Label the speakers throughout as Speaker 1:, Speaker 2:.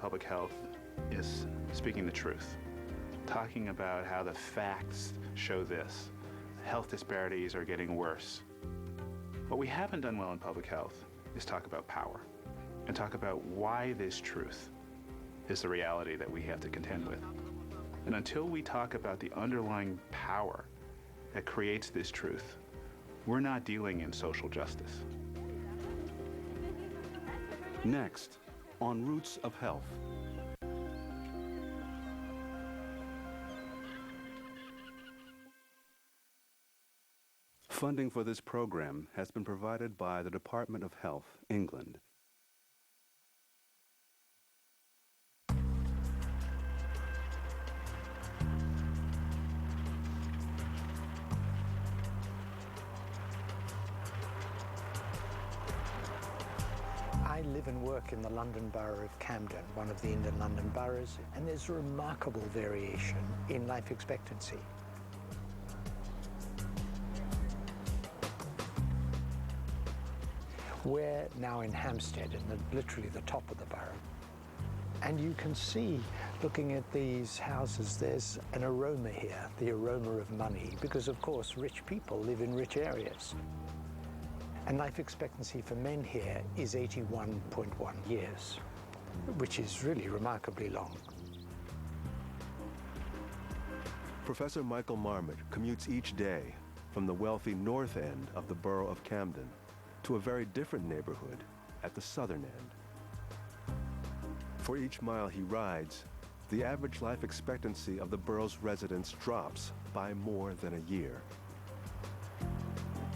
Speaker 1: public health is speaking the truth, talking about how the facts show this. Health disparities are getting worse. What we haven't done well in public health is talk about power and talk about why this truth is the reality that we have to contend with. And until we talk about the underlying power that creates this truth, we're not dealing in social justice.
Speaker 2: Next, on Roots of Health. Funding for this program has been provided by the Department of Health, England.
Speaker 3: I live and work in the London Borough of Camden, one of the inner London boroughs, and there's remarkable variation in life expectancy. We're now in Hampstead, literally the top of the borough. And you can see, looking at these houses, there's an aroma here, the aroma of money, because of course rich people live in rich areas. And life expectancy for men here is 81.1 years, which is really remarkably long.
Speaker 2: Professor Michael Marmot commutes each day from the wealthy north end of the borough of Camden to a very different neighborhood at the southern end. For each mile he rides, the average life expectancy of the borough's residents drops by more than a year.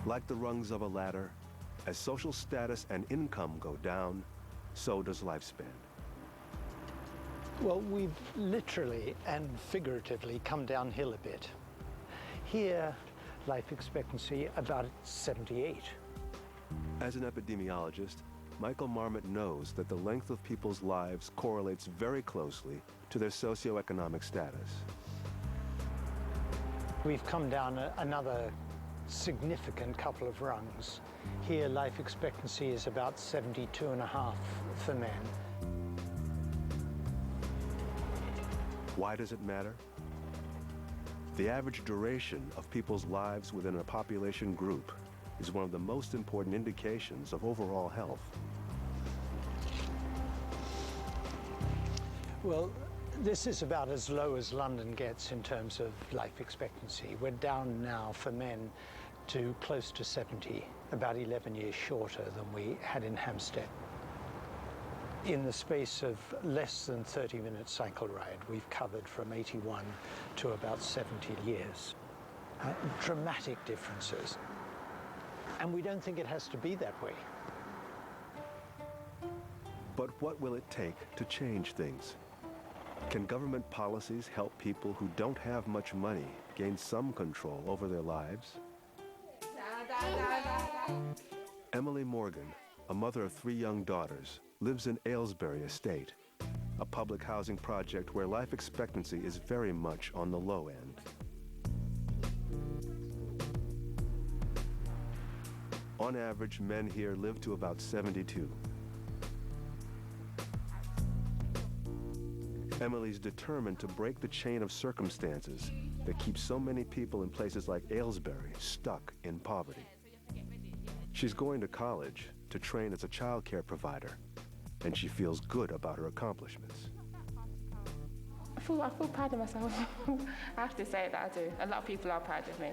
Speaker 2: Like the rungs of a ladder, as social status and income go down, so does lifespan.
Speaker 3: Well, we've literally and figuratively come downhill a bit. Here, life expectancy about 78.
Speaker 2: As an epidemiologist, Michael Marmot knows that the length of people's lives correlates very closely to their socioeconomic status.
Speaker 3: We've come down another significant couple of rungs. Here, life expectancy is about 72.5 for men.
Speaker 2: Why does it matter? The average duration of people's lives within a population group is one of the most important indications of overall health.
Speaker 3: Well, this is about as low as London gets in terms of life expectancy. We're down now for men to close to 70, about 11 years shorter than we had in Hampstead. In the space of less than 30-minute cycle ride, we've covered from 81 to about 70 years. Dramatic differences. And we don't think it has to be that way.
Speaker 2: But what will it take to change things? Can government policies help people who don't have much money gain some control over their lives? Emily Morgan, a mother of 3 young daughters, lives in Aylesbury Estate, a public housing project where life expectancy is very much on the low end. On average, men here live to about 72. Emily's determined to break the chain of circumstances that keep so many people in places like Aylesbury stuck in poverty. She's going to college to train as a child care provider, and she feels good about her accomplishments.
Speaker 4: I feel proud of myself. I have to say that I do. A lot of people are proud of me.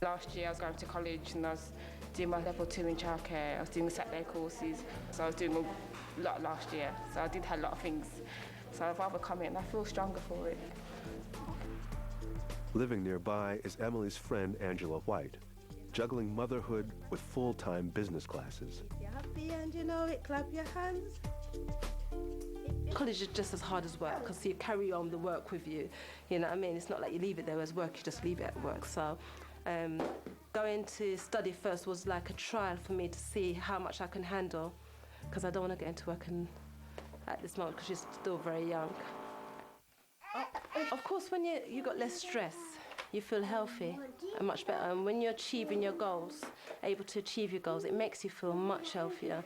Speaker 4: Last year I was going to college and I was doing my level 2 in childcare. I was doing Saturday courses, so I was doing a lot last year. So I did have a lot of things. So I've overcome it and I feel stronger for it.
Speaker 2: Living nearby is Emily's friend Angela White, juggling motherhood with full-time business classes.
Speaker 5: If you're happy and you know it, clap your hands.
Speaker 6: College is just as hard as work because you carry on the work with you. You know what I mean? It's not like you leave it there as work, you just leave it at work. So going to study first was like a trial for me to see how much I can handle, because I don't want to get into work at this moment because she's still very young. Of course, when you got less stress, you feel healthy and much better. And when you're achieving your goals, able to achieve your goals, it makes you feel much healthier.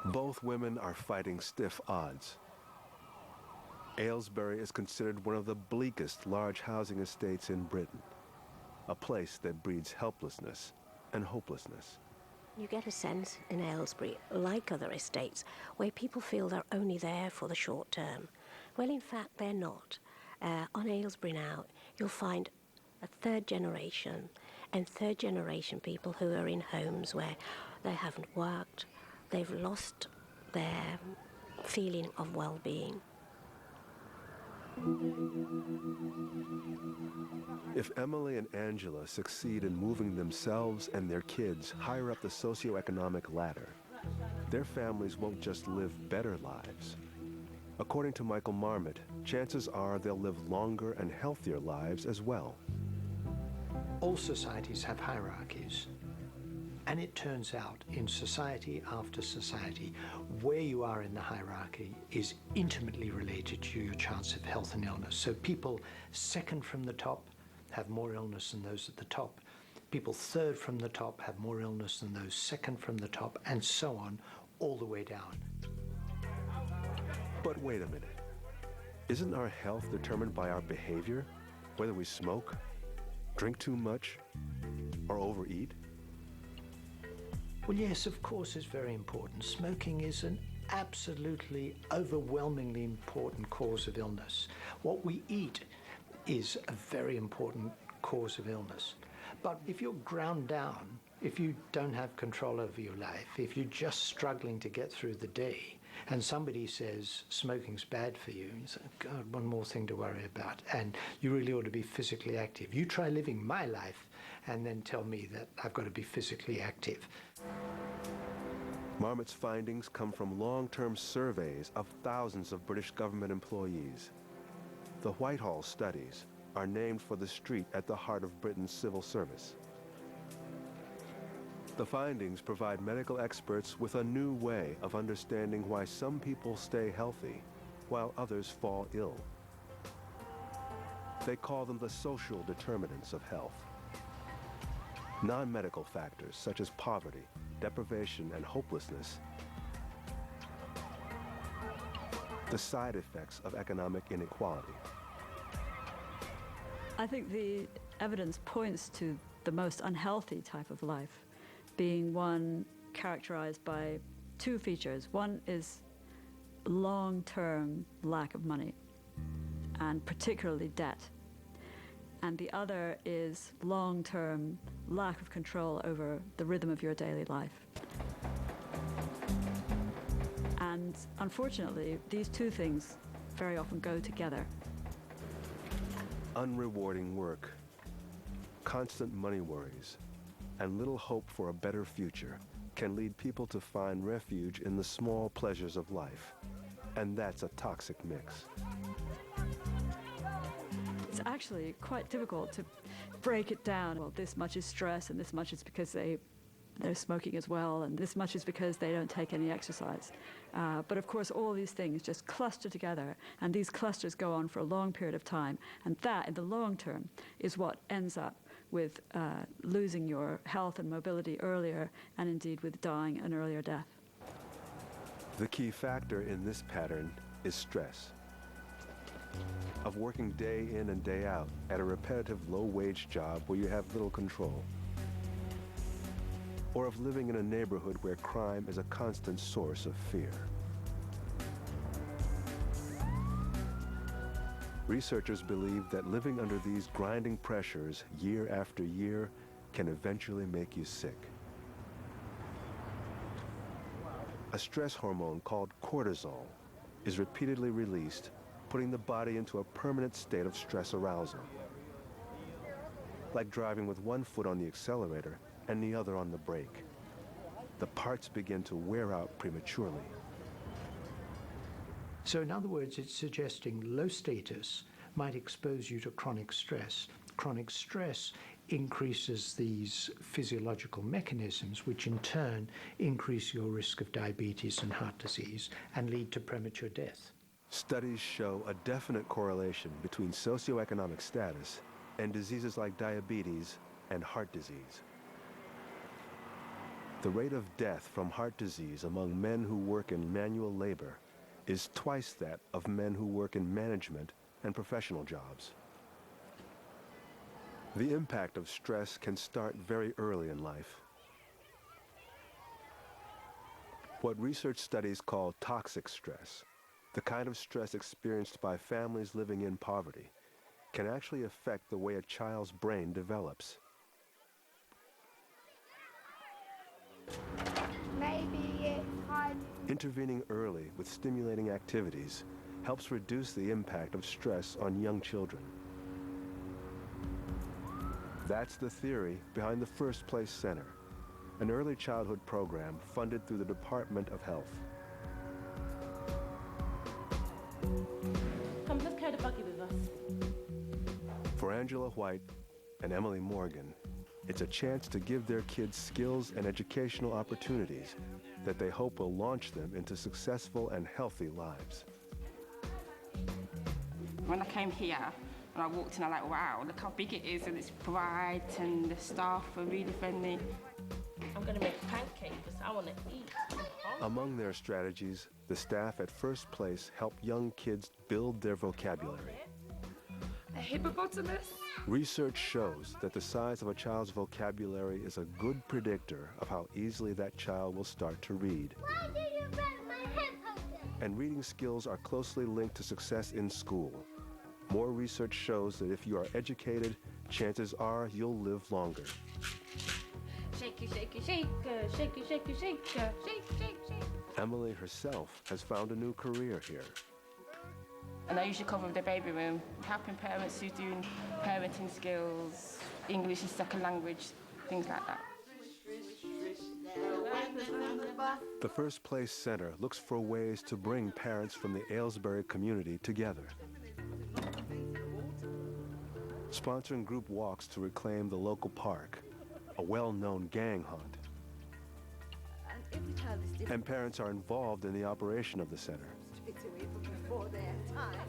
Speaker 2: Both women are fighting stiff odds. Aylesbury is considered one of the bleakest large housing estates in Britain, a place that breeds helplessness and hopelessness.
Speaker 7: You get a sense in Aylesbury, like other estates, where people feel they're only there for the short term. Well, in fact, they're not. On Aylesbury now, you'll find a third generation people who are in homes where they haven't worked, they've lost their feeling of well-being.
Speaker 2: If Emily and Angela succeed in moving themselves and their kids higher up the socioeconomic ladder, their families won't just live better lives. According to Michael Marmot, chances are they'll live longer and healthier lives as well.
Speaker 3: All societies have hierarchies. And it turns out in society after society, where you are in the hierarchy is intimately related to your chance of health and illness. So people second from the top have more illness than those at the top. People third from the top have more illness than those second from the top, and so on, all the way down.
Speaker 2: But wait a minute. Isn't our health determined by our behavior? Whether we smoke, drink too much, or overeat?
Speaker 3: Well, yes, of course, it's very important. Smoking is an absolutely overwhelmingly important cause of illness. What we eat is a very important cause of illness. But if you're ground down, if you don't have control over your life, if you're just struggling to get through the day, and somebody says smoking's bad for you, you say, God, one more thing to worry about, and you really ought to be physically active. You try living my life and then tell me that I've got to be physically active.
Speaker 2: Marmot's findings come from long-term surveys of thousands of British government employees. The Whitehall studies are named for the street at the heart of Britain's civil service. The findings provide medical experts with a new way of understanding why some people stay healthy while others fall ill. They call them the social determinants of health. Non-medical factors such as poverty, deprivation, and hopelessness. The side effects of economic inequality.
Speaker 8: I think the evidence points to the most unhealthy type of life being one characterized by two features. One is long-term lack of money, and particularly debt. And the other is long-term lack of control over the rhythm of your daily life. And unfortunately, these two things very often go together.
Speaker 2: Unrewarding work, constant money worries, and little hope for a better future can lead people to find refuge in the small pleasures of life. And that's a toxic mix.
Speaker 8: It's actually quite difficult to break it down. Well, this much is stress, and this much is because they're smoking as well, and this much is because they don't take any exercise. But of course, all these things just cluster together, and these clusters go on for a long period of time. And that, in the long term, is what ends up with losing your health and mobility earlier, and indeed with dying an earlier death.
Speaker 2: The key factor in this pattern is stress. Of working day in and day out at a repetitive low-wage job where you have little control. Or of living in a neighborhood where crime is a constant source of fear. Researchers believe that living under these grinding pressures year after year can eventually make you sick. A stress hormone called cortisol is repeatedly released, putting the body into a permanent state of stress arousal. Like driving with one foot on the accelerator and the other on the brake. The parts begin to wear out prematurely.
Speaker 3: So in other words, it's suggesting low status might expose you to chronic stress. Chronic stress increases these physiological mechanisms, which in turn increase your risk of diabetes and heart disease and lead to premature death.
Speaker 2: Studies show a definite correlation between socioeconomic status and diseases like diabetes and heart disease. The rate of death from heart disease among men who work in manual labor is twice that of men who work in management and professional jobs. The impact of stress can start very early in life. What research studies call toxic stress, the kind of stress experienced by families living in poverty, can actually affect the way a child's brain develops.
Speaker 9: Maybe it's hard.
Speaker 2: Intervening early with stimulating activities helps reduce the impact of stress on young children. That's the theory behind the First Place Center, an early childhood program funded through the Department of Health.
Speaker 6: Come, let's carry the buggy with us.
Speaker 2: For Angela White and Emily Morgan, it's a chance to give their kids skills and educational opportunities that they hope will launch them into successful and healthy lives.
Speaker 4: When I came here and I walked in, I was like, wow, look how big it is, and it's bright, and the staff are really friendly.
Speaker 6: I'm going to make pancakes because I want to eat.
Speaker 2: Among their strategies, the staff at First Place help young kids build their vocabulary.
Speaker 4: A hippopotamus?
Speaker 2: Research shows that the size of a child's vocabulary is a good predictor of how easily that child will start to read.
Speaker 9: Why do you break my hippopotamus?
Speaker 2: And reading skills are closely linked to success in school. More research shows that if you are educated, chances are you'll live longer.
Speaker 9: Shake it, shake it, shake it, shake it, shake it, shake it, shake, shake, shake.
Speaker 2: Emily herself has found a new career here.
Speaker 4: And I usually cover the baby room, helping parents who do parenting skills, English as second language, things like that.
Speaker 2: The First Place Center looks for ways to bring parents from the Aylesbury community together. Sponsoring group walks to reclaim the local park, a well-known gang hunt. And parents are involved in the operation of the center.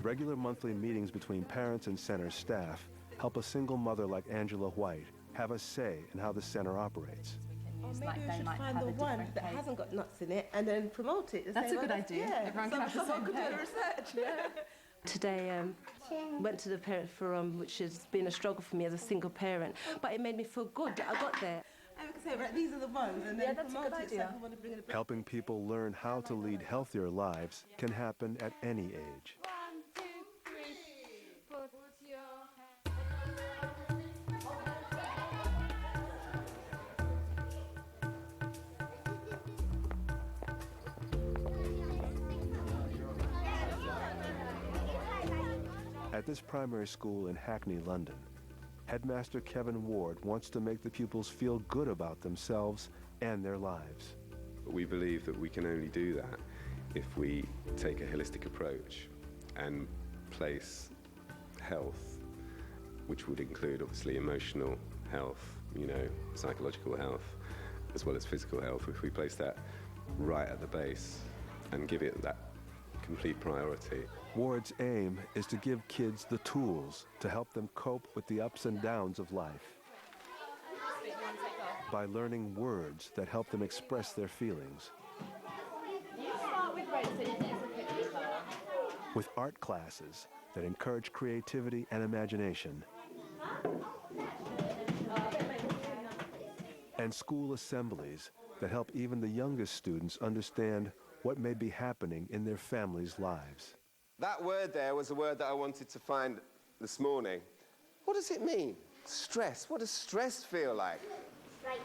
Speaker 2: Regular monthly meetings between parents and center staff help a single mother like Angela White have a say in how the center operates.
Speaker 6: Or maybe we should find the one that hasn't got nuts in it and then promote it.
Speaker 8: That's a good idea.
Speaker 6: Yeah,
Speaker 8: Everyone can have the same pay.
Speaker 6: research. Yeah. Today, went to the parent forum, which has been a struggle for me as a single parent, but it made me feel good that I got there. And we can say, right, these are the ones, and then promote it. So want to bring it
Speaker 2: Helping people learn how to lead healthier lives can happen at any age.
Speaker 9: 1, 2, 3, put your
Speaker 2: At this primary school in Hackney, London, Headmaster Kevin Ward wants to make the pupils feel good about themselves and their lives.
Speaker 10: We believe that we can only do that if we take a holistic approach and place health, which would include obviously emotional health, psychological health, as well as physical health, if we place that right at the base and give it that complete priority.
Speaker 2: Ward's aim is to give kids the tools to help them cope with the ups and downs of life by learning words that help them express their feelings, with art classes that encourage creativity and imagination, and school assemblies that help even the youngest students understand what may be happening in their families' lives.
Speaker 11: That word there was a word that I wanted to find this morning. What does it mean? Stress. What does stress feel like?
Speaker 9: It's like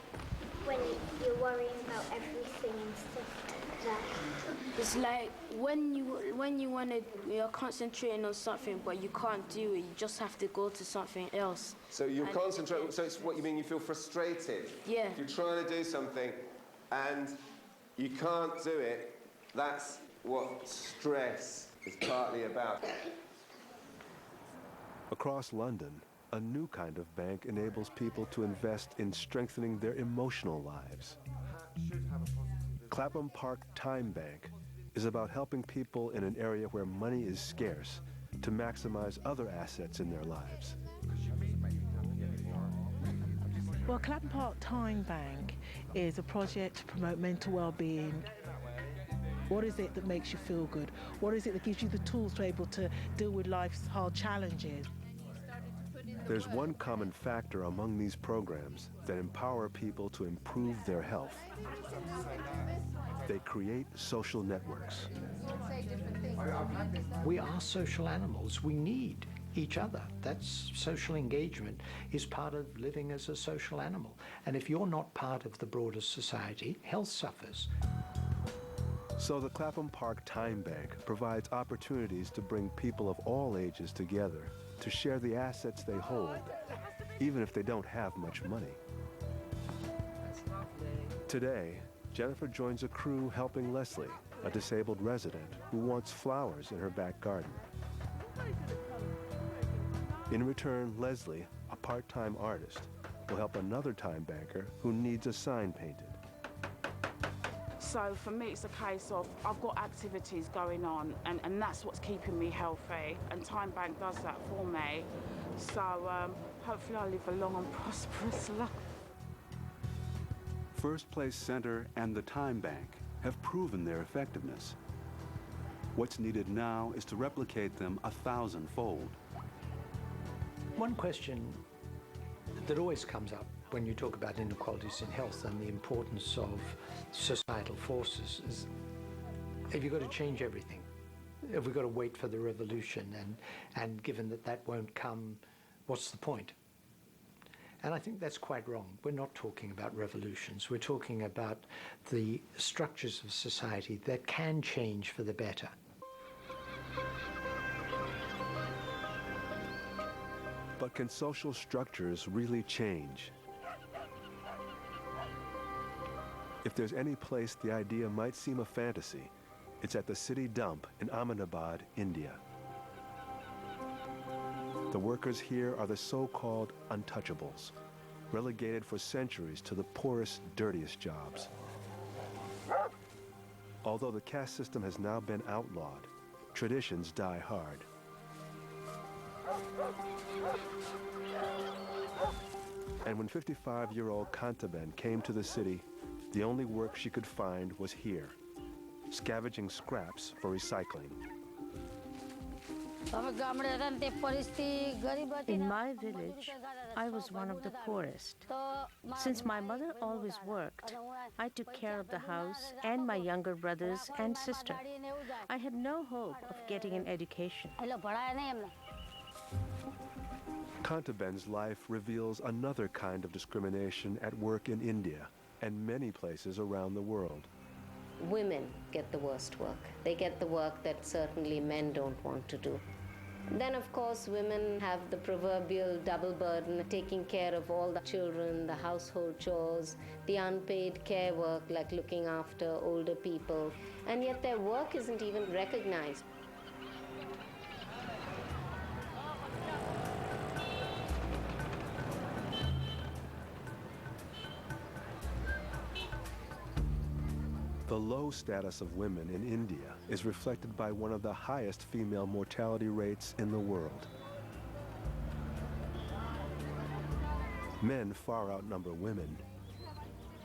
Speaker 9: when you're worrying about everything and stuff like that.
Speaker 12: It's like when you want to, you're concentrating on something, but you can't do it. You just have to go to something else.
Speaker 11: So you're concentrating. So it's what you mean. You feel frustrated.
Speaker 12: Yeah.
Speaker 11: If you're trying to do something and you can't do it, that's what stress is partly about.
Speaker 2: Across London, a new kind of bank enables people to invest in strengthening their emotional lives. Clapham Park Time Bank is about helping people in an area where money is scarce to maximize other assets in their lives.
Speaker 13: Well, Clapham Park Time Bank is a project to promote mental well-being. What is it that makes you feel good? What is it that gives you the tools to be able to deal with life's hard challenges?
Speaker 2: There's one common factor among these programs that empower people to improve their health. They create social networks.
Speaker 3: We are social animals. We need each other. That's social engagement is part of living as a social animal. And if you're not part of the broader society, health suffers.
Speaker 2: So the Clapham Park Time Bank provides opportunities to bring people of all ages together to share the assets they hold, even if they don't have much money. Today, Jennifer joins a crew helping Leslie, a disabled resident who wants flowers in her back garden. In return, Leslie, a part-time artist, will help another time banker who needs a sign painted.
Speaker 14: So for me, it's a case of I've got activities going on, and that's what's keeping me healthy. And Time Bank does that for me. So hopefully I live a long and prosperous life.
Speaker 15: First Place Center and the Time Bank have proven their effectiveness. What's needed now is to replicate them 1,000-fold.
Speaker 3: One question that always comes up when you talk about inequalities in health and the importance of societal forces is, have you got to change everything? Have we got to wait for the revolution? And given that that won't come, what's the point? And I think that's quite wrong. We're not talking about revolutions. We're talking about the structures of society that can change for the better.
Speaker 2: But can social structures really change? If there's any place the idea might seem a fantasy, it's at the city dump in Ahmedabad, India. The workers here are the so-called untouchables, relegated for centuries to the poorest, dirtiest jobs. Although the caste system has now been outlawed, traditions die hard. And when 55-year-old Kantaben came to the city, the only work she could find was here, scavenging scraps for recycling.
Speaker 16: In my village, I was one of the poorest. Since my mother always worked, I took care of the house and my younger brothers and sister. I had no hope of getting an education.
Speaker 2: Kantaben's life reveals another kind of discrimination at work in India and many places around the world.
Speaker 17: Women get the worst work. They get the work that certainly men don't want to do. Then, of course, women have the proverbial double burden, taking care of all the children, the household chores, the unpaid care work like looking after older people, and yet their work isn't even recognized.
Speaker 2: The low status of women in India is reflected by one of the highest female mortality rates in the world. Men far outnumber women,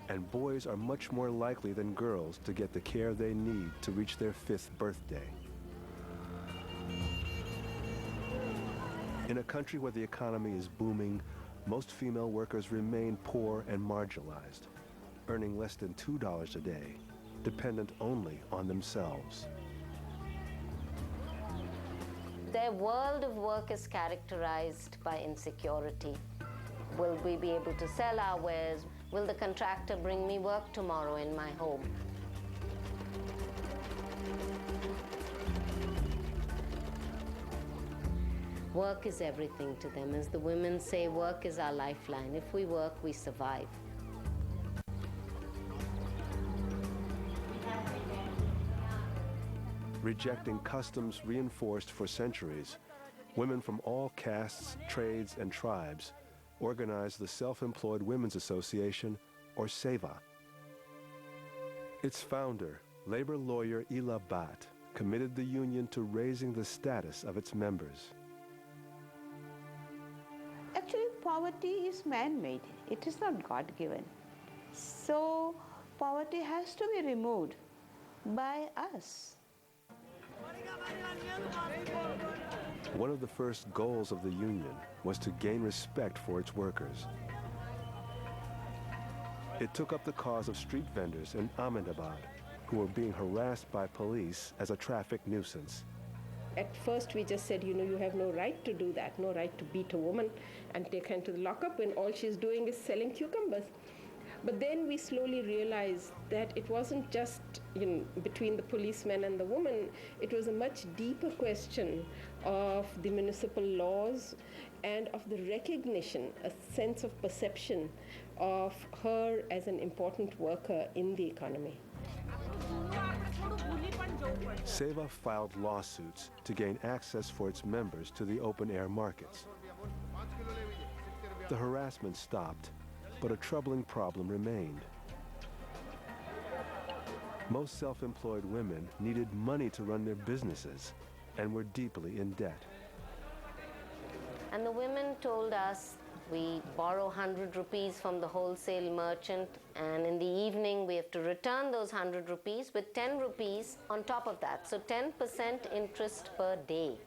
Speaker 2: and boys are much more likely than girls to get the care they need to reach their 5th birthday. In a country where the economy is booming, most female workers remain poor and marginalized, earning less than $2 a day, dependent only on themselves.
Speaker 17: Their world of work is characterized by insecurity. Will we be able to sell our wares? Will the contractor bring me work tomorrow in my home? Work is everything to them. As the women say, work is our lifeline. If we work, we survive.
Speaker 2: Rejecting customs reinforced for centuries, women from all castes, trades, and tribes organized the Self-Employed Women's Association, or SEVA. Its founder, labor lawyer Ela Bhatt, committed the union to raising the status of its members.
Speaker 18: Actually, poverty is man-made. It is not God-given.
Speaker 5: So poverty has to be removed by us.
Speaker 2: One of the first goals of the union was to gain respect for its workers. It took up the cause of street vendors in Ahmedabad who were being harassed by police as a traffic nuisance.
Speaker 18: At first we just said, you have no right to do that, no right to beat a woman and take her into the lockup when all she's doing is selling cucumbers. But then we slowly realized that it wasn't just between the policeman and the woman, it was a much deeper question of the municipal laws and of the recognition, a sense of perception of her as an important worker in the economy.
Speaker 2: SEVA filed lawsuits to gain access for its members to the open-air markets. The harassment stopped, but a troubling problem remained. Most self-employed women needed money to run their businesses and were deeply in debt.
Speaker 17: And the women told us, we borrow 100 rupees from the wholesale merchant, and in the evening we have to return those 100 rupees with 10 rupees on top of that. So 10% interest per day.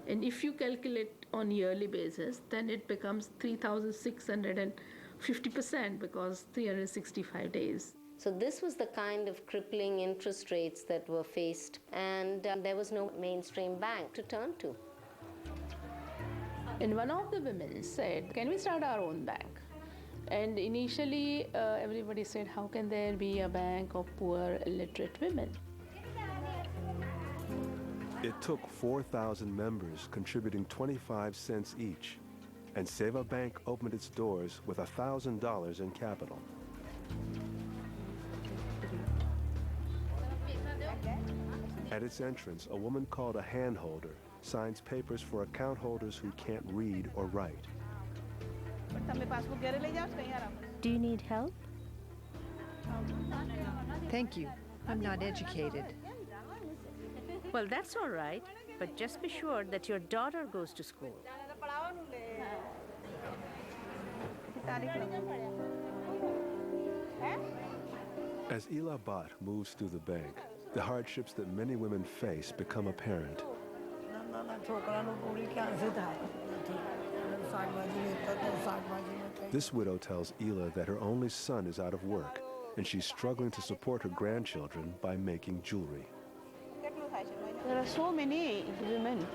Speaker 19: And if you calculate on yearly basis, then it becomes 3,650% because 365 days.
Speaker 17: So this was the kind of crippling interest rates that were faced, and there was no mainstream bank to turn to.
Speaker 19: And one of the women said, can we start our own bank? And initially, everybody said, how can there be a bank of poor, illiterate women?
Speaker 2: It took 4,000 members contributing 25 cents each, and SEVA Bank opened its doors with $1,000 in capital. At its entrance, a woman called a handholder signs papers for account holders who can't read or write.
Speaker 16: Do you need help?
Speaker 20: Thank you. I'm not educated.
Speaker 16: Well, that's all right, but just be sure that your daughter goes to school.
Speaker 2: As Ila Bhatt moves through the bank, the hardships that many women face become apparent. This widow tells Ila that her only son is out of work, and she's struggling to support her grandchildren by making jewelry.
Speaker 5: There are so many women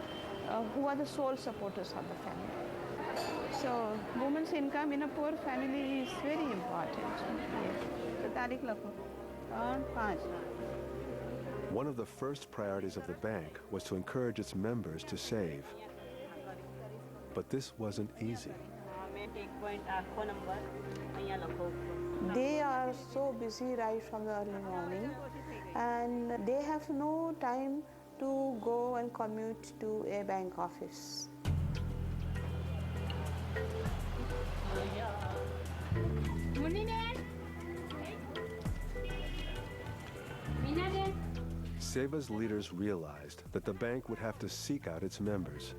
Speaker 5: who are the sole supporters of the family. So women's income in a poor family is very important.
Speaker 2: One of the first priorities of the bank was to encourage its members to save. But this wasn't easy.
Speaker 5: They are so busy right from the early morning, and they have no time to go and commute to a bank office.
Speaker 2: SEVA's leaders realized that the bank would have to seek out its members.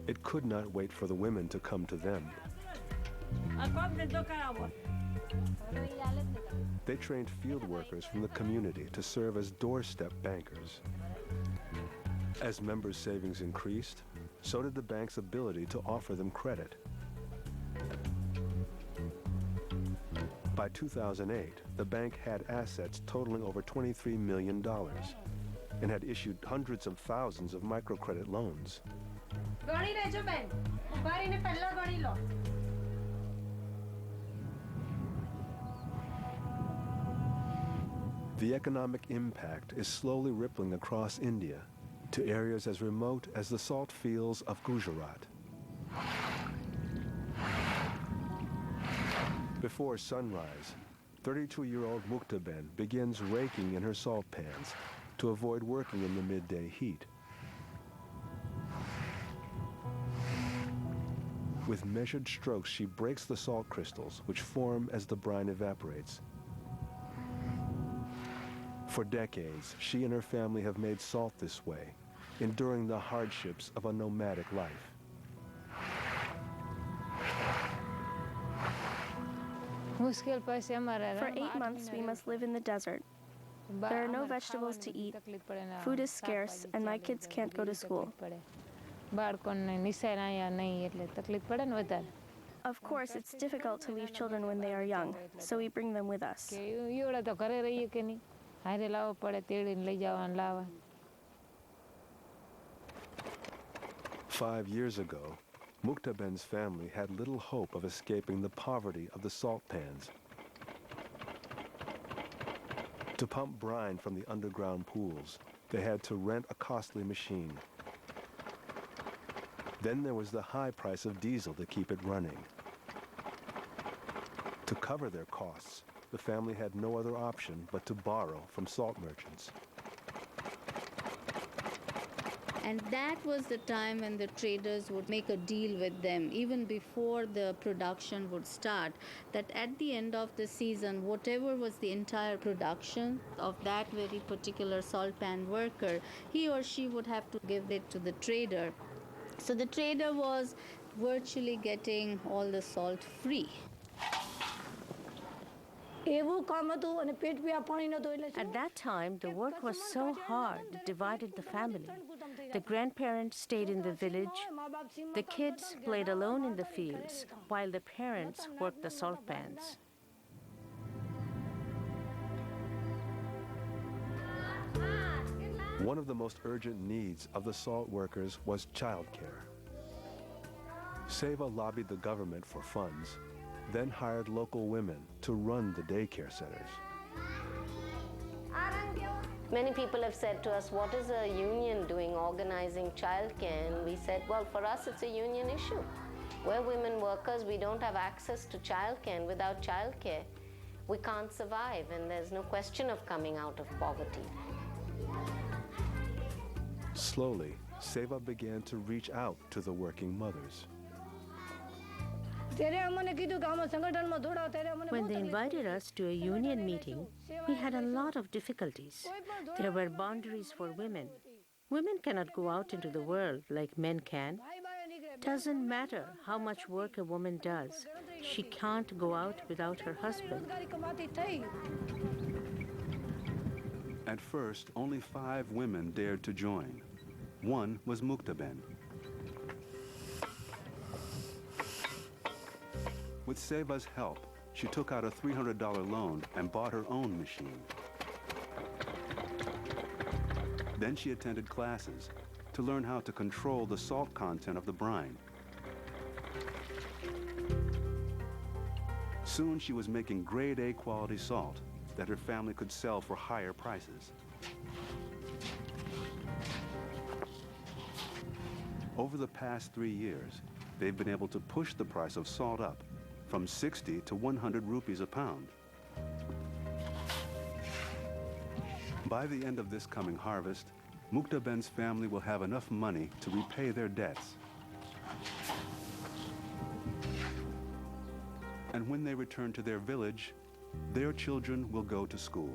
Speaker 2: It could not wait for the women to come to them. They trained field workers from the community to serve as doorstep bankers. As members' savings increased, so did the bank's ability to offer them credit. By 2008, the bank had assets totaling over $23 million and had issued hundreds of thousands of microcredit loans. The economic impact is slowly rippling across India to areas as remote as the salt fields of Gujarat. Before sunrise, 32-year-old Muktaben begins raking in her salt pans to avoid working in the midday heat. With measured strokes, she breaks the salt crystals, which form as the brine evaporates. For decades, she and her family have made salt this way, enduring the hardships of a nomadic life.
Speaker 21: For 8 months, we must live in the desert. There are no vegetables to eat. Food is scarce, and my kids can't go to school. Of course, it's difficult to leave children when they are young, so we bring them with us.
Speaker 2: 5 years ago, Muktaben's family had little hope of escaping the poverty of the salt pans. To pump brine from the underground pools, they had to rent a costly machine. Then there was the high price of diesel to keep it running. To cover their costs, the family had no other option but to borrow from salt merchants.
Speaker 22: And that was the time when the traders would make a deal with them, even before the production would start, that at the end of the season, whatever was the entire production of that very particular salt pan worker, he or she would have to give it to the trader. So the trader was virtually getting all the salt free.
Speaker 16: At that time, the work was so hard it divided the family. The grandparents stayed in the village. The kids played alone in the fields, while the parents worked the salt pans.
Speaker 2: One of the most urgent needs of the salt workers was childcare. Seva lobbied the government for funds, then hired local women to run the daycare centers.
Speaker 17: Many people have said to us, what is a union doing organizing childcare? And we said, well, for us it's a union issue. We're women workers, we don't have access to childcare, and without childcare, we can't survive, and there's no question of coming out of poverty.
Speaker 2: Slowly, Seva began to reach out to the working mothers.
Speaker 16: When they invited us to a union meeting, we had a lot of difficulties. There were boundaries for women. Women cannot go out into the world like men can. Doesn't matter how much work a woman does, she can't go out without her husband.
Speaker 15: At first, only 5 women dared to join. One was Muktaben. With Seva's help, she took out a $300 loan and bought her own machine. Then she attended classes to learn how to control the salt content of the brine. Soon she was making grade A quality salt that her family could sell for higher prices. Over the past 3 years, they've been able to push the price of salt up from 60 to 100 rupees a pound. By the end of this coming harvest, Muktaben's family will have enough money to repay their debts. And when they return to their village, their children will go to school.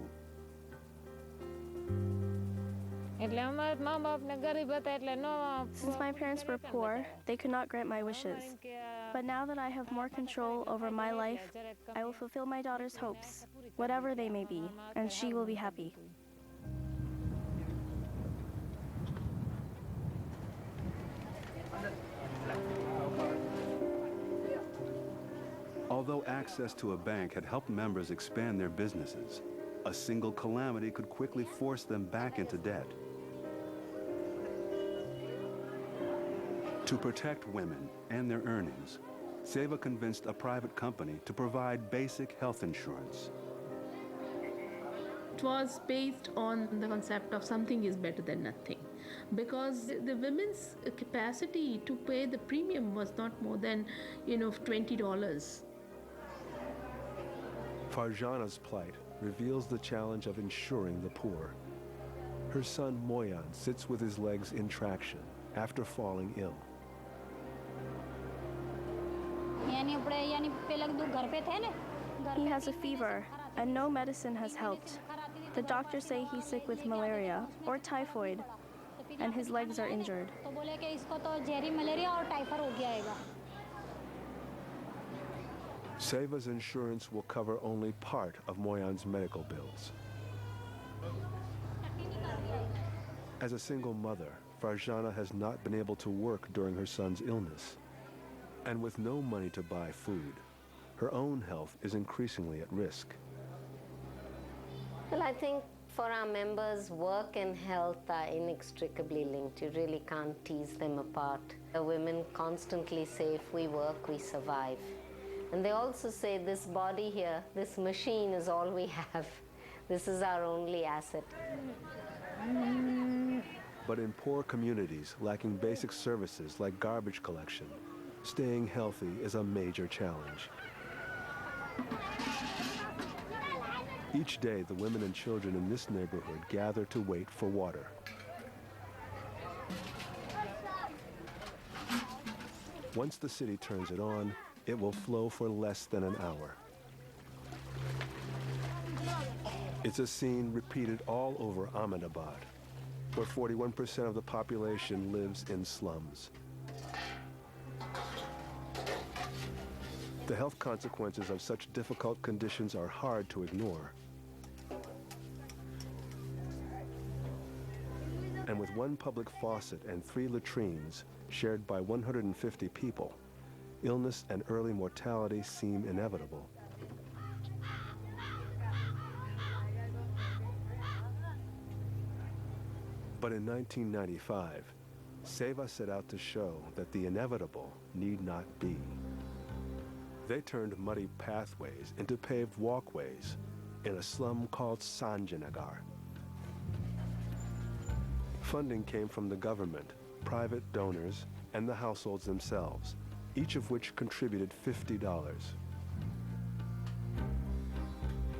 Speaker 21: Since my parents were poor, they could not grant my wishes. But now that I have more control over my life, I will fulfill my daughter's hopes, whatever they may be, and she will be happy.
Speaker 15: Although access to a bank had helped members expand their businesses, a single calamity could quickly force them back into debt. To protect women and their earnings, Seva convinced a private company to provide basic health insurance.
Speaker 19: It was based on the concept of something is better than nothing, because the women's capacity to pay the premium was not more than, $20.
Speaker 2: Farjana's plight reveals the challenge of insuring the poor. Her son Moyan sits with his legs in traction after falling ill.
Speaker 21: He has a fever, and no medicine has helped. The doctors say he's sick with malaria or typhoid, and his legs are injured.
Speaker 2: Seva's insurance will cover only part of Moyan's medical bills. As a single mother, Farjana has not been able to work during her son's illness. And with no money to buy food, her own health is increasingly at risk.
Speaker 17: Well, I think for our members, work and health are inextricably linked. You really can't tease them apart. The women constantly say, if we work, we survive. And they also say, this body here, this machine is all we have. This is our only asset.
Speaker 2: But in poor communities lacking basic services like garbage collection, staying healthy is a major challenge. Each day, the women and children in this neighborhood gather to wait for water. Once the city turns it on, it will flow for less than an hour. It's a scene repeated all over Ahmedabad, where 41% of the population lives in slums. The health consequences of such difficult conditions are hard to ignore. And with one public faucet and 3 latrines shared by 150 people, illness and early mortality seem inevitable. But in 1995, Seva set out to show that the inevitable need not be. They turned muddy pathways into paved walkways in a slum called Sanjanagar. Funding came from the government, private donors, and the households themselves, each of which contributed $50.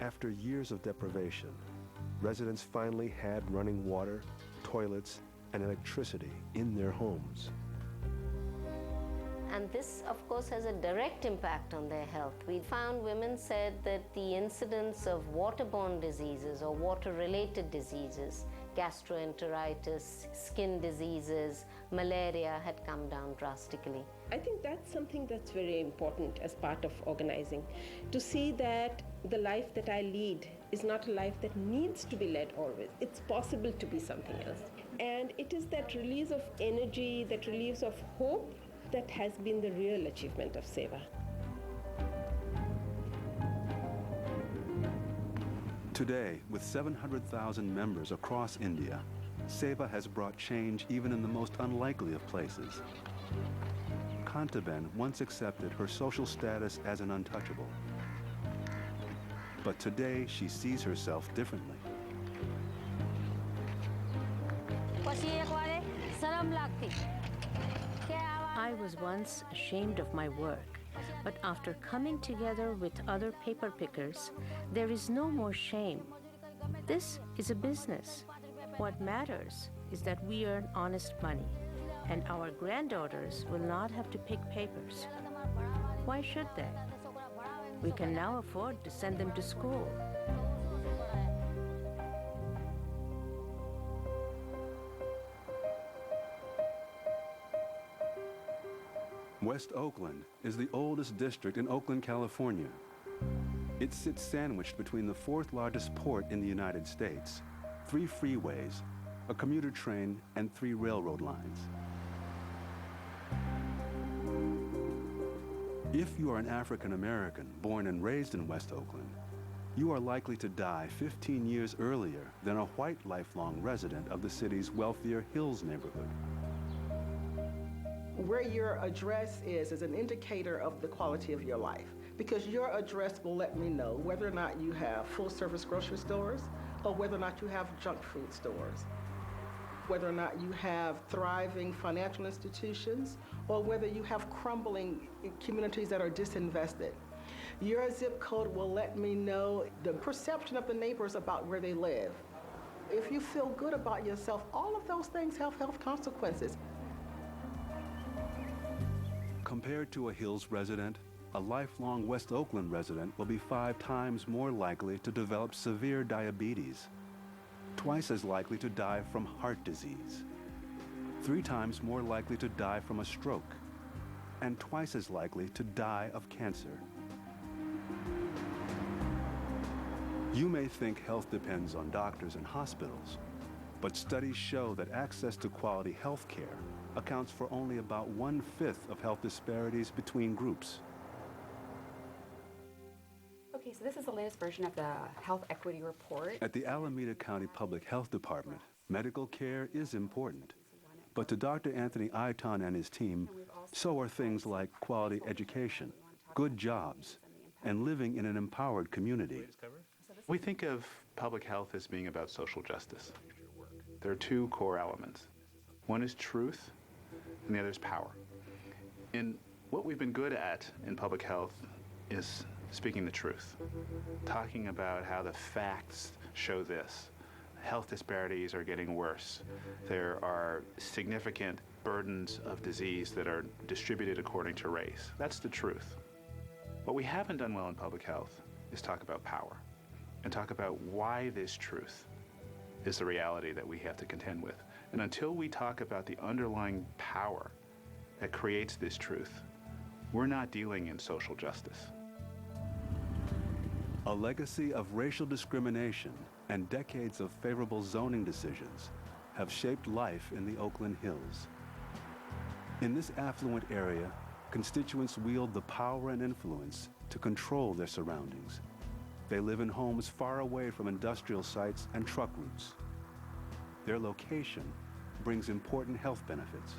Speaker 2: After years of deprivation, residents finally had running water, toilets, and electricity in their homes.
Speaker 17: And this, of course, has a direct impact on their health. We found women said that the incidence of waterborne diseases or water-related diseases, gastroenteritis, skin diseases, malaria had come down drastically.
Speaker 18: I think that's something that's very important as part of organizing, to see that the life that I lead is not a life that needs to be led always. It's possible to be something else. And it is that release of energy, that release of hope, that has been the real achievement of Seva.
Speaker 15: Today, with 700,000 members across India, Seva has brought change even in the most unlikely of places. Kantaben once accepted her social status as an untouchable. But today, she sees herself differently.
Speaker 16: I was once ashamed of my work, but after coming together with other paper pickers, there is no more shame. This is a business. What matters is that we earn honest money, and our granddaughters will not have to pick papers. Why should they? We can now afford to send them to school.
Speaker 15: West Oakland is the oldest district in Oakland, California. It sits sandwiched between the 4th largest port in the United States, 3 freeways, a commuter train, and 3 railroad lines. If you are an African American born and raised in West Oakland, you are likely to die 15 years earlier than a white lifelong resident of the city's wealthier Hills neighborhood.
Speaker 1: Where your address is an indicator of the quality of your life, because your address will let me know whether or not you have full-service grocery stores or whether or not you have junk food stores, whether or not you have thriving financial institutions, or whether you have crumbling communities that are disinvested. Your zip code will let me know the perception of the neighbors about where they live. If you feel good about yourself, all of those things have health consequences.
Speaker 15: Compared to a Hills resident, a lifelong West Oakland resident will be 5 times more likely to develop severe diabetes, twice as likely to die from heart disease, 3 times more likely to die from a stroke, and twice as likely to die of cancer. You may think health depends on doctors and hospitals, but studies show that access to quality health care accounts for only about 1/5 of health disparities between groups.
Speaker 4: Okay, so this is the latest version of the Health Equity Report.
Speaker 15: At the Alameda County Public Health Department, medical care is important. But to Dr. Anthony Iton and his team, so are things like quality education, good jobs, and living in an empowered community.
Speaker 7: We think of public health as being about social justice. There are two core elements. One is truth, and the other is power. And what we've been good at in public health is speaking the truth, talking about how the facts show this. Health disparities are getting worse. There are significant burdens of disease that are distributed according to race. That's the truth. What we haven't done well in public health is talk about power and talk about why this truth is the reality that we have to contend with. And until we talk about the underlying power that creates this truth, we're not dealing in social justice.
Speaker 15: A legacy of racial discrimination and decades of favorable zoning decisions have shaped life in the Oakland Hills. In this affluent area, constituents wield the power and influence to control their surroundings. They live in homes far away from industrial sites and truck routes. Their location brings important health benefits.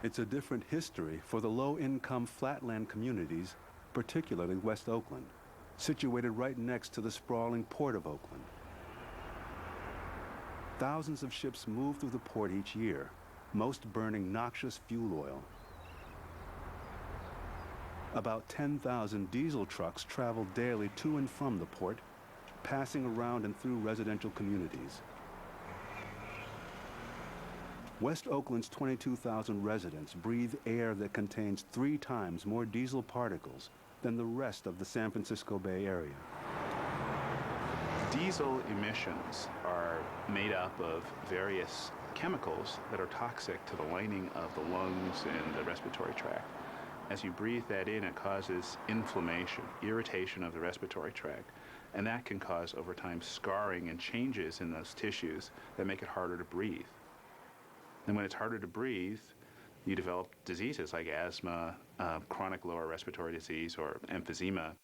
Speaker 15: It's a different history for the low-income flatland communities, particularly West Oakland, situated right next to the sprawling Port of Oakland. Thousands of ships move through the port each year, most burning noxious fuel oil. About 10,000 diesel trucks travel daily to and from the port, passing around and through residential communities. West Oakland's 22,000 residents breathe air that contains 3 times more diesel particles than the rest of the San Francisco Bay Area.
Speaker 7: Diesel emissions are made up of various chemicals that are toxic to the lining of the lungs and the respiratory tract. As you breathe that in, it causes inflammation, irritation of the respiratory tract, and that can cause, over time, scarring and changes in those tissues that make it harder to breathe. And when it's harder to breathe, you develop diseases like asthma, chronic lower respiratory disease, or emphysema.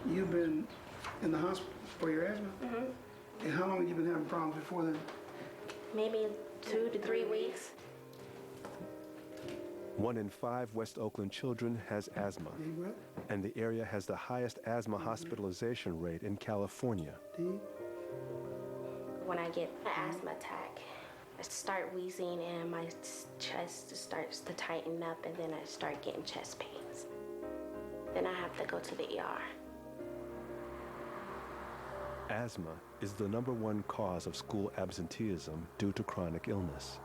Speaker 23: You've been in the hospital for your asthma?
Speaker 21: Mm-hmm.
Speaker 23: And how long have you been having problems before then?
Speaker 21: Maybe 2 to 3 weeks.
Speaker 2: 1 in 5 West Oakland children has asthma, and the area has the highest asthma hospitalization rate in California.
Speaker 21: When I get an asthma attack, I start wheezing and my chest starts to tighten up, and then I start getting chest pains. Then I have to go to the ER.
Speaker 2: Asthma is the #1 cause of school absenteeism due to chronic illness.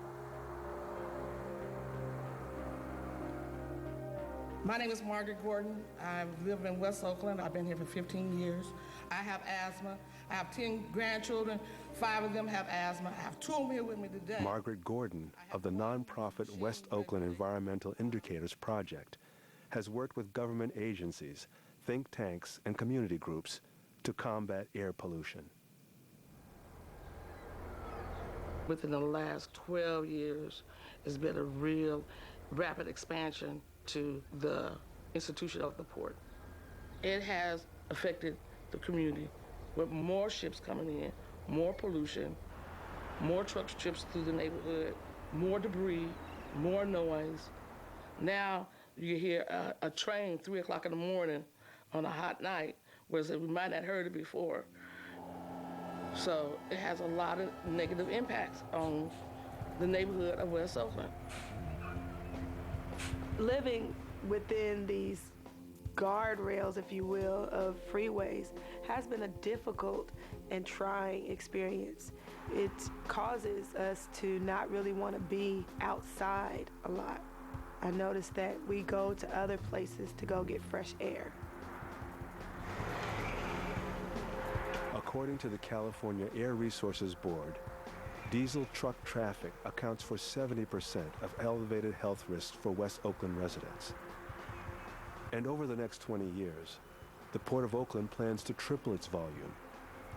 Speaker 24: My name is Margaret Gordon. I live in West Oakland. I've been here for 15 years. I have asthma. I have 10 grandchildren. 5 of them have asthma. I have 2 of them here with me today.
Speaker 2: Margaret Gordon of the nonprofit West Oakland Environmental Indicators Project has worked with government agencies, think tanks, and community groups to combat air pollution.
Speaker 24: Within the last 12 years, there's been a real rapid expansion to the institution of the port. It has affected the community with more ships coming in, more pollution, more truck trips through the neighborhood, more debris, more noise. Now you hear a train 3 o'clock in the morning on a hot night, whereas we might not have heard it before. So it has a lot of negative impacts on the neighborhood of West Oakland.
Speaker 5: Living within these guardrails, if you will, of freeways has been a difficult and trying experience. It causes us to not really want to be outside a lot. I noticed that we go to other places to go get fresh air.
Speaker 2: According to the California Air Resources Board, Diesel truck traffic accounts for 70% of elevated health risks for West Oakland residents. And over the next 20 years, the Port of Oakland plans to triple its volume,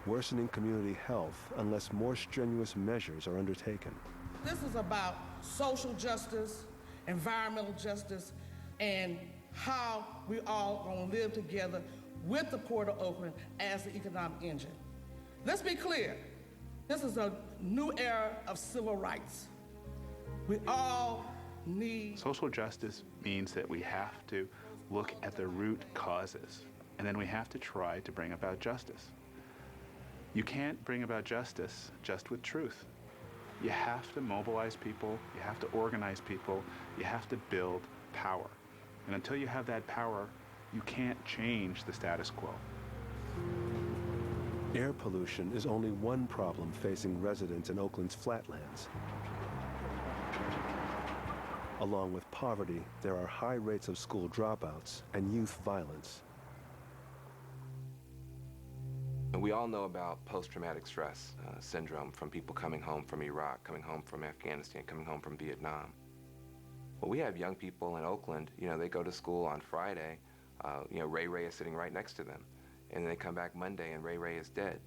Speaker 2: worsening community health unless more strenuous measures are undertaken.
Speaker 24: This is about social justice, environmental justice, and how we all gonna live together with the Port of Oakland as the economic engine. Let's be clear, this is a new era of civil rights. We all need...
Speaker 7: Social justice means that we have to look at the root causes, and then we have to try to bring about justice. You can't bring about justice just with truth. You have to mobilize people, you have to organize people, you have to build power. And until you have that power, you can't change the status quo.
Speaker 2: Air pollution is only one problem facing residents in Oakland's flatlands. Along with poverty, there are high rates of school dropouts and youth violence.
Speaker 6: We all know about post-traumatic stress syndrome from people coming home from Iraq, coming home from Afghanistan, coming home from Vietnam. Well, we have young people in Oakland, they go to school on Friday, Ray Ray is sitting right next to them. And they come back Monday and Ray Ray is dead.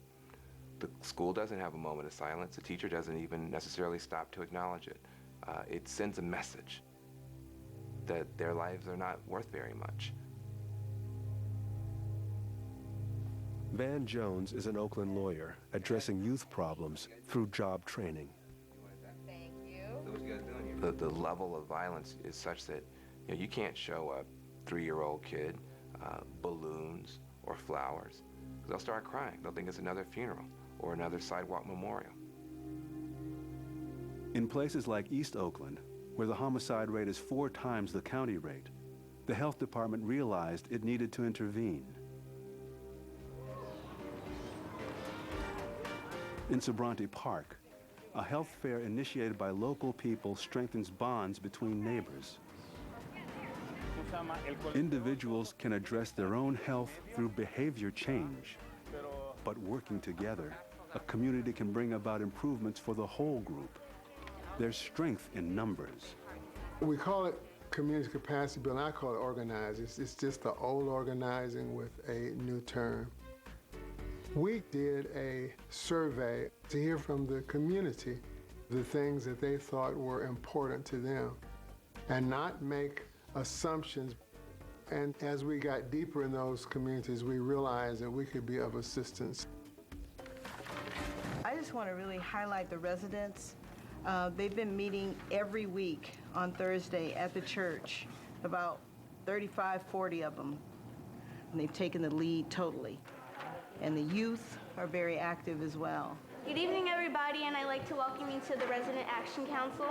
Speaker 6: The school doesn't have a moment of silence. The teacher doesn't even necessarily stop to acknowledge it. It sends a message that their lives are not worth very much.
Speaker 2: Van Jones is an Oakland lawyer addressing youth problems through job training.
Speaker 6: The level of violence is such that you can't show a 3-year-old kid balloons or flowers. They'll start crying. They'll think it's another funeral or another sidewalk memorial.
Speaker 15: In places like East Oakland, where the homicide rate is 4 times the county rate, the health department realized it needed to intervene. In Sobranti Park, a health fair initiated by local people strengthens bonds between neighbors. Individuals can address their own health through behavior change, but working together, a community can bring about improvements for the whole group. There's strength in numbers.
Speaker 23: We call it community capacity building. I call it organizing. It's just the old organizing with a new term. We did a survey to hear from the community the things that they thought were important to them and not make assumptions. And as we got deeper in those communities, we realized that we could be of assistance.
Speaker 8: I just want to really highlight the residents. They've been meeting every week on Thursday at the church, about 35, 40 of them. And they've taken the lead totally. And the youth are very active as well.
Speaker 21: Good evening, everybody, and I'd like to welcome you to the Resident Action Council.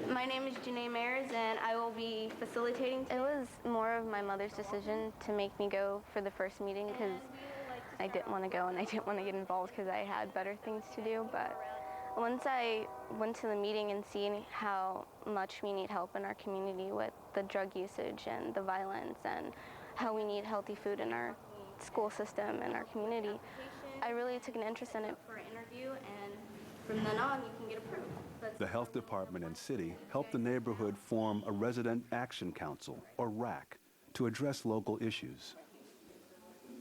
Speaker 21: My name is Janae Mayers, and I will be facilitating. It was more of my mother's decision to make me go for the first meeting because I didn't want to go and I didn't want to get involved because I had better things to do. But once I went to the meeting and seen how much we need help in our community with the drug usage and the violence and how we need healthy food in our school system and our community, I really took an interest in it for an interview, and from then on, you can get approved.
Speaker 15: The health department and city helped the neighborhood form a Resident Action Council, or RAC, to address local issues.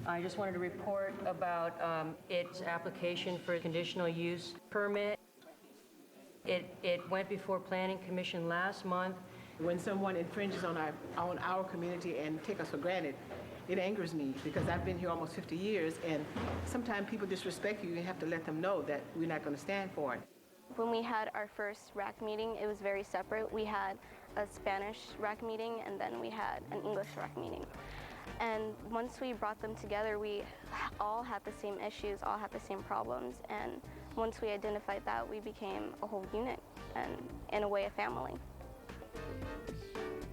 Speaker 9: I just wanted to report about its application for a conditional use permit. It went before Planning Commission last month.
Speaker 1: When someone infringes on our community and take us for granted, it angers me because I've been here almost 50 years, and sometimes people disrespect you. You have to let them know that we're not going to stand for it.
Speaker 21: When we had our first RAC meeting, it was very separate. We had a Spanish RAC meeting, and then we had an English RAC meeting. And once we brought them together, we all had the same issues, all had the same problems. And once we identified that, we became a whole unit and, in a way, a family.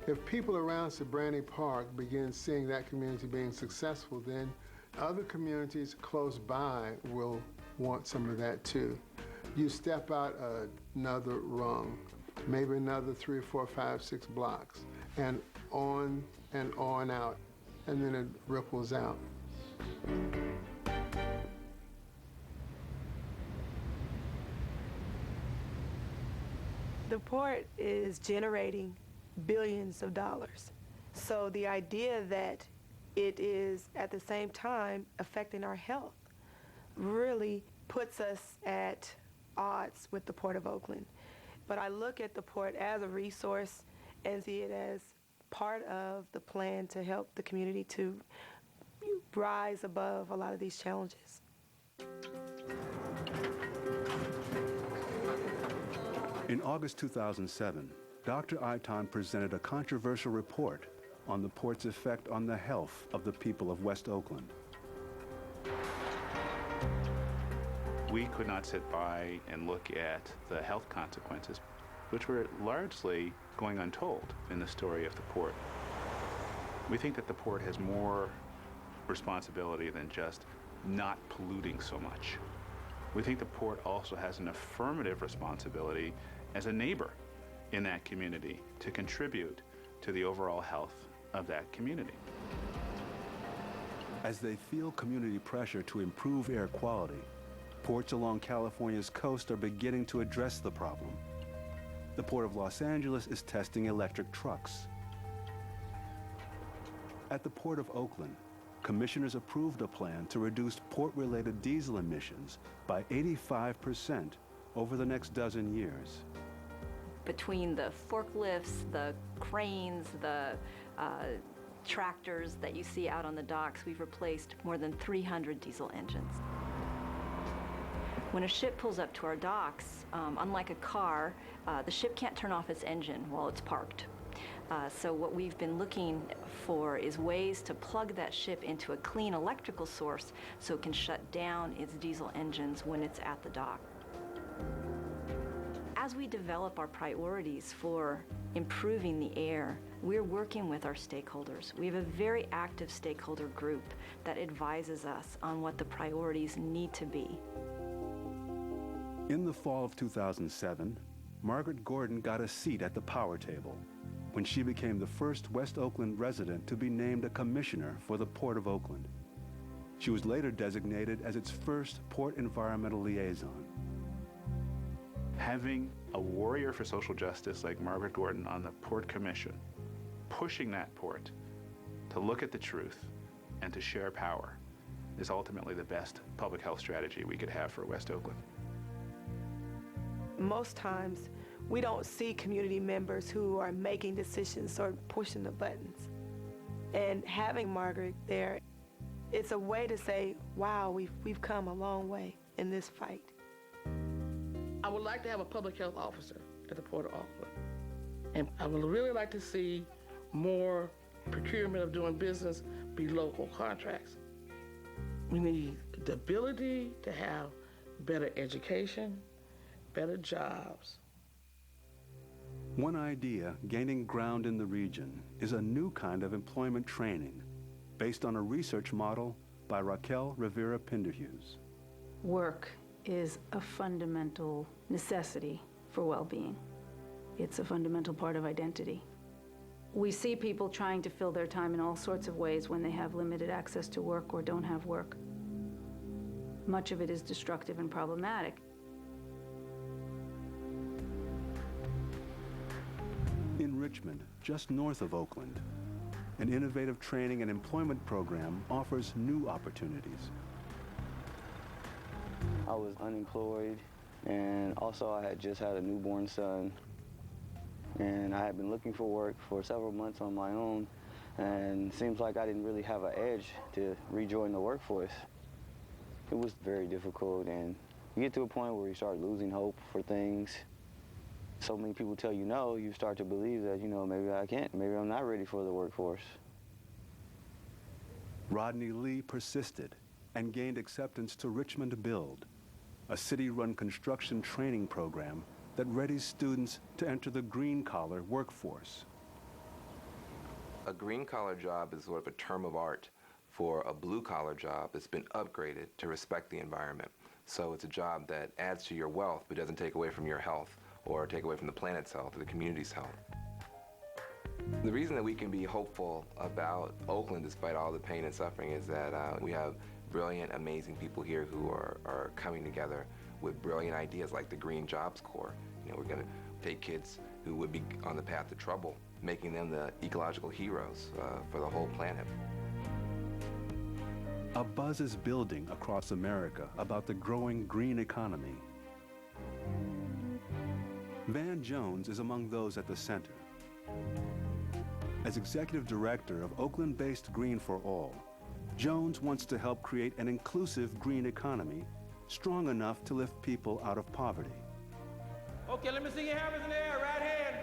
Speaker 23: If people around Sobranti Park begin seeing that community being successful, then other communities close by will want some of that too. You step out another rung, maybe another 3, 4, 5, 6 blocks, and on out, and then it ripples out.
Speaker 5: The port is generating billions of dollars. So the idea that it is at the same time affecting our health really puts us at odds with the Port of Oakland. But I look at the port as a resource and see it as part of the plan to help the community to rise above a lot of these challenges.
Speaker 15: In August 2007, Dr. Eitan presented a controversial report on the port's effect on the health of the people of West Oakland.
Speaker 7: We could not sit by and look at the health consequences, which were largely going untold in the story of the port. We think that the port has more responsibility than just not polluting so much. We think the port also has an affirmative responsibility as a neighbor in that community to contribute to the overall health of that community.
Speaker 15: As they feel community pressure to improve air quality, ports along California's coast are beginning to address the problem. The Port of Los Angeles is testing electric trucks. At the Port of Oakland, commissioners approved a plan to reduce port-related diesel emissions by 85% over the next dozen years.
Speaker 10: Between the forklifts, the cranes, the tractors that you see out on the docks, we've replaced more than 300 diesel engines. When a ship pulls up to our docks, unlike a car, the ship can't turn off its engine while it's parked. So what we've been looking for is ways to plug that ship into a clean electrical source so it can shut down its diesel engines when it's at the dock. As we develop our priorities for improving the air, we're working with our stakeholders. We have a very active stakeholder group that advises us on what the priorities need to be.
Speaker 15: In the fall of 2007, Margaret Gordon got a seat at the power table when she became the first West Oakland resident to be named a commissioner for the Port of Oakland. She was later designated as its first port environmental liaison.
Speaker 7: Having a warrior for social justice like Margaret Gordon on the Port Commission, pushing that port to look at the truth and to share power, is ultimately the best public health strategy we could have for West Oakland.
Speaker 5: Most times, we don't see community members who are making decisions or pushing the buttons. And having Margaret there, it's a way to say, wow, we've come a long way in this fight.
Speaker 24: I would like to have a public health officer at the Port of Oakland. And I would really like to see more procurement of doing business be local contracts. We need the ability to have better education, better jobs.
Speaker 15: One idea gaining ground in the region is a new kind of employment training based on a research model by Raquel Rivera Pinderhughes.
Speaker 11: Work is a fundamental necessity for well-being. It's a fundamental part of identity. We see people trying to fill their time in all sorts of ways when they have limited access to work or don't have work. Much of it is destructive and problematic.
Speaker 15: In Richmond, just north of Oakland, an innovative training and employment program offers new opportunities.
Speaker 12: I was unemployed, and also I had just had a newborn son, and I had been looking for work for several months on my own, and it seems like I didn't really have an edge to rejoin the workforce. It was very difficult, and you get to a point where you start losing hope for things. So many people tell you no, you start to believe that, maybe I can't, maybe I'm not ready for the workforce.
Speaker 15: Rodney Lee persisted and gained acceptance to Richmond Build, a city-run construction training program that readies students to enter the green-collar workforce.
Speaker 6: A green-collar job is sort of a term of art for a blue-collar job that's been upgraded to respect the environment. So it's a job that adds to your wealth but doesn't take away from your health or take away from the planet's health or the community's health. The reason that we can be hopeful about Oakland despite all the pain and suffering is that we have brilliant, amazing people here who are coming together with brilliant ideas like the Green Jobs Corps. We're going to take kids who would be on the path to trouble, making them the ecological heroes for the whole planet.
Speaker 15: A buzz is building across America about the growing green economy. Van Jones is among those at the center. As executive director of Oakland-based Green for All, Jones wants to help create an inclusive green economy strong enough to lift people out of poverty.
Speaker 3: Okay, let me see your hammers in the air, right hand.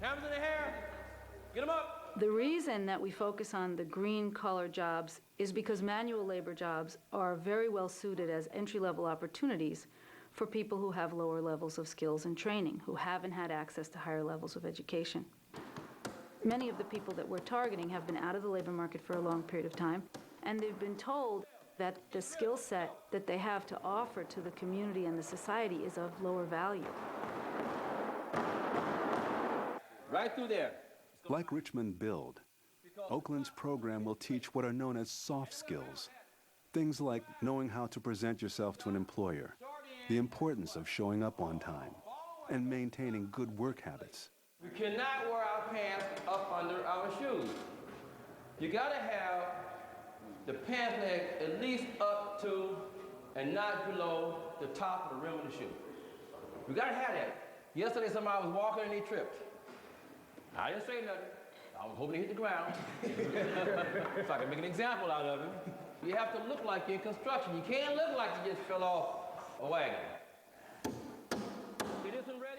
Speaker 3: Hammers in the air. Get them up.
Speaker 11: The reason that we focus on the green-collar jobs is because manual labor jobs are very well suited as entry-level opportunities for people who have lower levels of skills and training, who haven't had access to higher levels of education. Many of the people that we're targeting have been out of the labor market for a long period of time, and they've been told that the skill set that they have to offer to the community and the society is of lower value.
Speaker 3: Right through there.
Speaker 15: Like Richmond Build, Oakland's program will teach what are known as soft skills. Things like knowing how to present yourself to an employer, the importance of showing up on time, and maintaining good work habits.
Speaker 3: We cannot wear our pants up under our shoes. You gotta have the pant leg at least up to and not below the top of the rim of the shoe. We gotta have that. Yesterday somebody was walking and they tripped. I didn't say nothing. I was hoping to hit the ground so I can make an example out of him. You have to look like you're in construction. You can't look like you just fell off a wagon.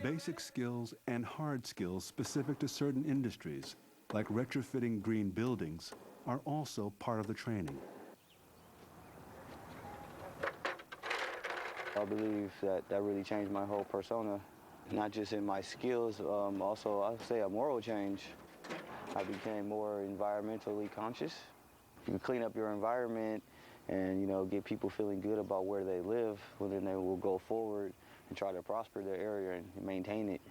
Speaker 15: Basic skills and hard skills specific to certain industries, like retrofitting green buildings, are also part of the training.
Speaker 12: I believe that really changed my whole persona, not just in my skills, also I would say a moral change. I became more environmentally conscious. You clean up your environment and, you know, get people feeling good about where they live, well, then they will go forward and try to prosper their area and maintain it.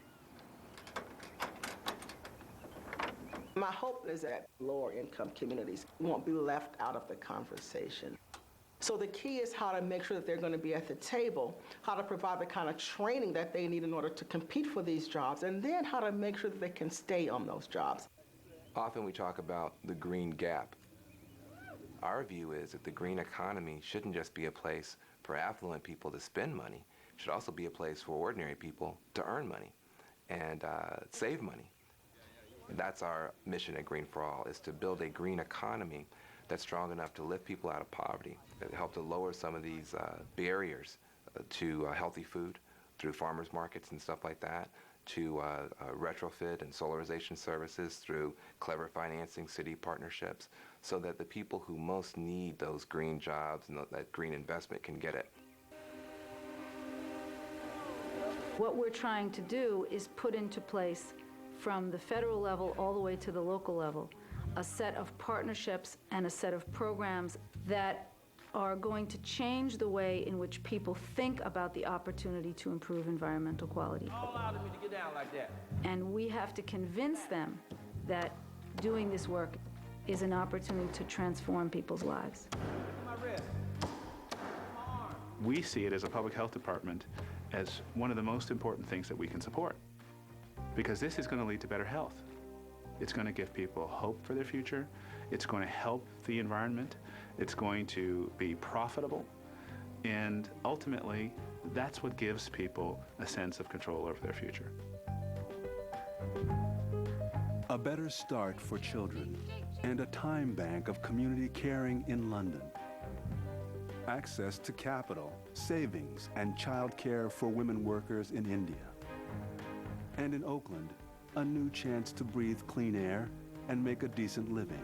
Speaker 1: My hope is that lower income communities won't be left out of the conversation. So the key is how to make sure that they're going to be at the table, how to provide the kind of training that they need in order to compete for these jobs, and then how to make sure that they can stay on those jobs.
Speaker 6: Often we talk about the green gap. Our view is that the green economy shouldn't just be a place for affluent people to spend money. It should also be a place for ordinary people to earn money and save money. That's our mission at Green for All, is to build a green economy that's strong enough to lift people out of poverty, that help to lower some of these barriers to healthy food through farmers markets and stuff like that, to retrofit and solarization services through clever financing, city partnerships, so that the people who most need those green jobs and that green investment can get it.
Speaker 11: What we're trying to do is put into place, from the federal level all the way to the local level, a set of partnerships and a set of programs that are going to change the way in which people think about the opportunity to improve environmental quality.
Speaker 3: All allowed me to get down like that.
Speaker 11: And we have to convince them that doing this work is an opportunity to transform people's lives.
Speaker 7: We see it as a public health department as one of the most important things that we can support, because this is going to lead to better health. It's going to give people hope for their future. It's going to help the environment. It's going to be profitable. And ultimately, that's what gives people a sense of control over their future.
Speaker 15: A better start for children and a time bank of community caring in London. Access to capital, savings, and child care for women workers in India. And in Oakland, a new chance to breathe clean air and make a decent living.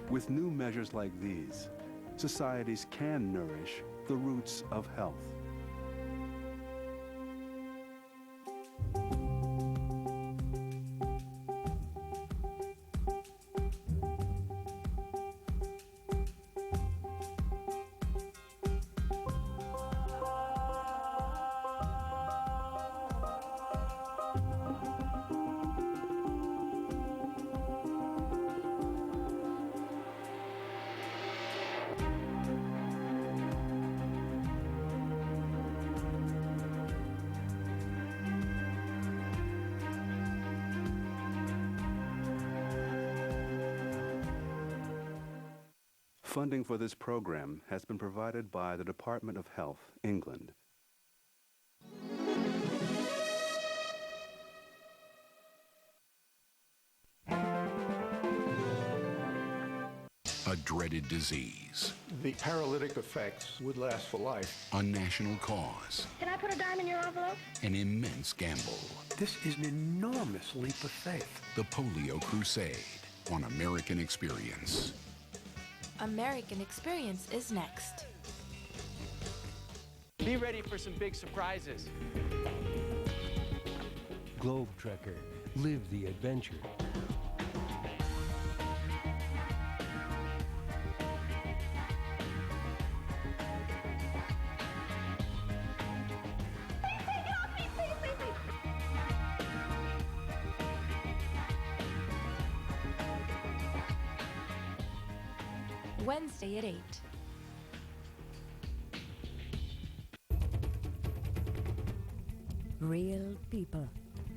Speaker 15: With new measures like these, societies can nourish the roots of health. Funding for this program has been provided by the Department of Health, England.
Speaker 13: A dreaded disease.
Speaker 14: The paralytic effects would last for life.
Speaker 13: A national cause.
Speaker 21: Can I put a dime in your envelope?
Speaker 13: An immense gamble.
Speaker 14: This is an enormous leap of faith.
Speaker 13: The Polio Crusade on American Experience.
Speaker 20: American Experience is next.
Speaker 22: Be ready for some big surprises.
Speaker 25: Globe Trekker. Live the adventure.
Speaker 20: Wednesday at 8.
Speaker 26: Real people,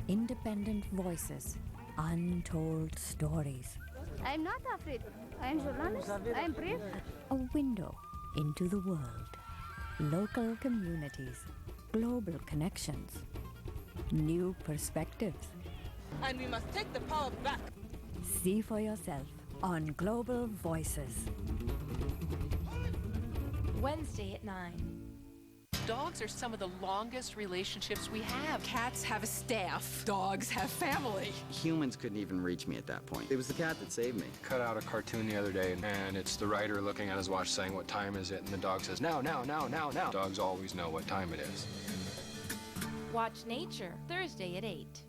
Speaker 26: independent voices, untold stories.
Speaker 21: I'm not afraid. I'm journalist. I'm brave.
Speaker 26: A window into the world. Local communities, global connections, new perspectives.
Speaker 27: And we must take the power back.
Speaker 26: See for yourself on Global Voices.
Speaker 20: Wednesday at 9.
Speaker 28: Dogs are some of the longest relationships we have. Cats have a staff. Dogs have family.
Speaker 29: Humans couldn't even reach me at that point. It was the cat that saved me.
Speaker 30: Cut out a cartoon the other day, and it's the writer looking at his watch saying, "What time is it?" And the dog says, "Now, now, now, now, now." Dogs always know what time it is.
Speaker 20: Watch Nature, Thursday at 8.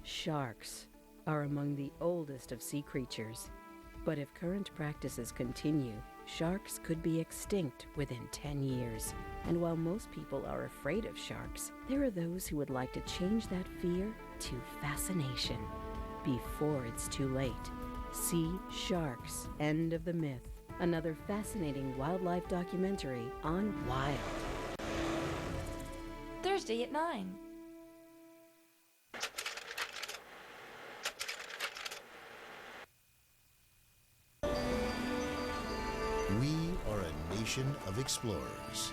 Speaker 31: Sharks are among the oldest of sea creatures. But if current practices continue, sharks could be extinct within 10 years. And while most people are afraid of sharks, there are those who would like to change that fear to fascination before it's too late. See Sharks, End of the Myth, another fascinating wildlife documentary on Wild.
Speaker 20: Thursday at 9.
Speaker 32: We are a nation of explorers.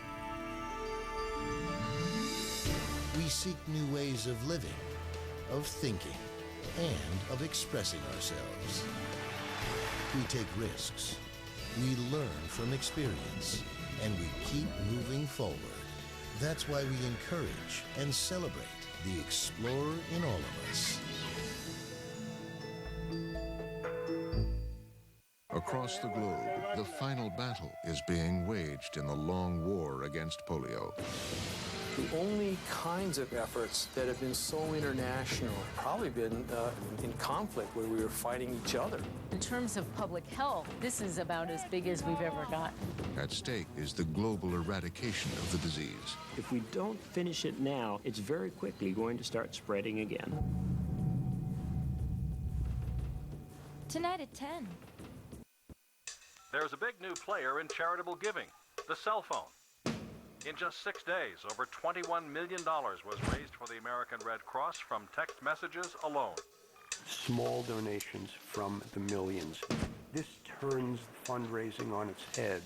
Speaker 32: We seek new ways of living, of thinking, and of expressing ourselves. We take risks. We learn from experience, and we keep moving forward. That's why we encourage and celebrate the explorer in all of us.
Speaker 33: Across the globe, the final battle is being waged in the long war against polio.
Speaker 14: The only kinds of efforts that have been so international have probably been in conflict where we were fighting each other.
Speaker 34: In terms of public health, this is about as big as we've ever gotten.
Speaker 33: At stake is the global eradication of the disease.
Speaker 35: If we don't finish it now, it's very quickly going to start spreading again.
Speaker 20: Tonight at 10.
Speaker 36: There's a big new player in charitable giving, the cell phone. In just 6 days, over $21 million was raised for the American Red Cross from text messages alone.
Speaker 14: Small donations from the millions. This turns fundraising on its head.